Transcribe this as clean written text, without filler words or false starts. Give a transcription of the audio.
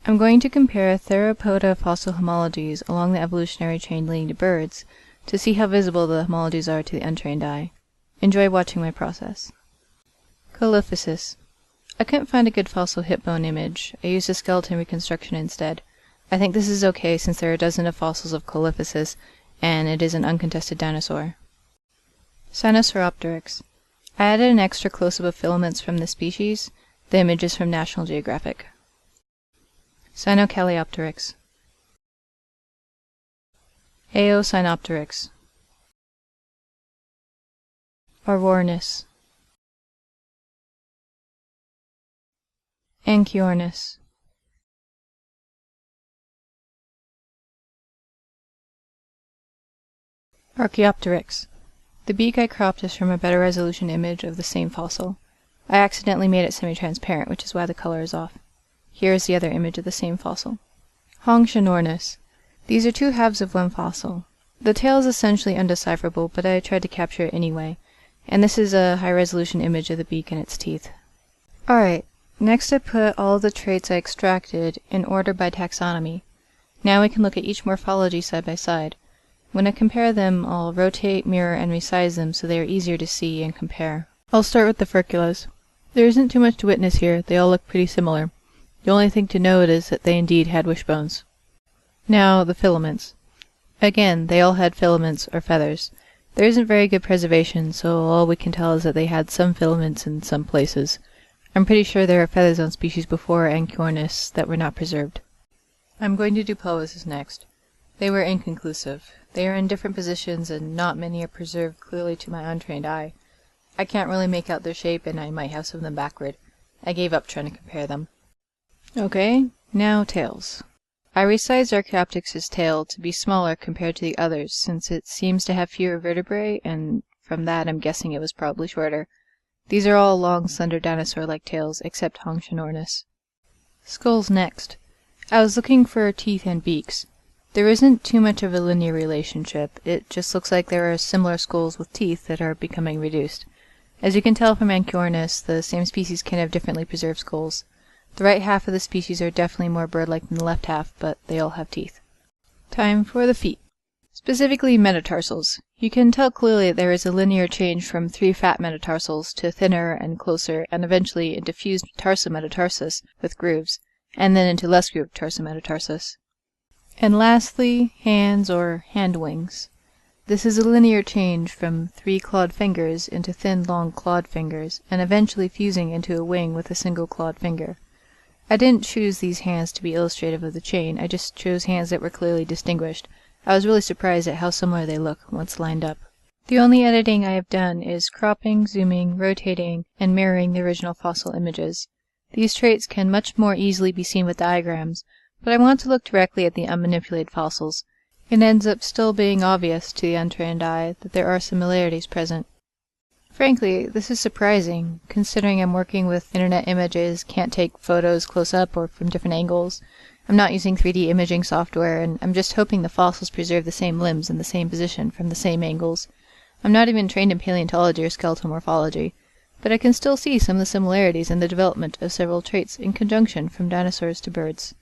I'm going to compare theropoda fossil homologies along the evolutionary chain leading to birds to see how visible the homologies are to the untrained eye. Enjoy watching my process. Coelophysis. I couldn't find a good fossil hip bone image. I used a skeleton reconstruction instead. I think this is okay since there are a dozen of fossils of Coelophysis, and it is an uncontested dinosaur. Sinosauropteryx. I added an extra close-up of filaments from the species. The image is from National Geographic. Sinocalliopteryx. Eosinopteryx. Aurornis. Anchiornis. Archeaopteryx. The beak I cropped is from a better resolution image of the same fossil. I accidentally made it semi-transparent, which is why the color is off. Here is the other image of the same fossil. Anchiornis. These are two halves of one fossil. The tail is essentially undecipherable, but I tried to capture it anyway. And this is a high-resolution image of the beak and its teeth. Alright, next I put all of the traits I extracted in order by taxonomy. Now we can look at each morphology side by side. When I compare them, I'll rotate, mirror, and resize them so they are easier to see and compare. I'll start with the furculas. There isn't too much to witness here, they all look pretty similar. The only thing to note is that they indeed had wishbones. Now, the filaments. Again, they all had filaments or feathers. There isn't very good preservation, so all we can tell is that they had some filaments in some places. I'm pretty sure there are feathers on species before Anchiornis that were not preserved. I'm going to do pelvises next. They were inconclusive. They are in different positions and not many are preserved clearly to my untrained eye. I can't really make out their shape and I might have some of them backward. I gave up trying to compare them. Okay, now tails. I resized Archeaopteryx's tail to be smaller compared to the others since it seems to have fewer vertebrae, and from that I'm guessing it was probably shorter. These are all long, slender dinosaur-like tails except Anchiornis. Skulls next. I was looking for teeth and beaks. There isn't too much of a linear relationship. It just looks like there are similar skulls with teeth that are becoming reduced. As you can tell from Anchiornis, the same species can have differently preserved skulls. The right half of the species are definitely more bird-like than the left half, but they all have teeth. Time for the feet. Specifically metatarsals. You can tell clearly that there is a linear change from 3 fat metatarsals to thinner and closer, and eventually into fused tarsometatarsus with grooves, and then into less grooved tarsometatarsus. And lastly, hands or hand wings. This is a linear change from 3 clawed fingers into thin, long clawed fingers, and eventually fusing into a wing with a single clawed finger. I didn't choose these hands to be illustrative of the chain, I just chose hands that were clearly distinguished. I was really surprised at how similar they look once lined up. The only editing I have done is cropping, zooming, rotating, and mirroring the original fossil images. These traits can much more easily be seen with diagrams, but I want to look directly at the unmanipulated fossils. It ends up still being obvious to the untrained eye that there are similarities present. Frankly, this is surprising, considering I'm working with internet images, can't take photos close up or from different angles. I'm not using 3D imaging software, and I'm just hoping the fossils preserve the same limbs in the same position from the same angles. I'm not even trained in paleontology or skeletal morphology, but I can still see some of the similarities in the development of several traits in conjunction from dinosaurs to birds.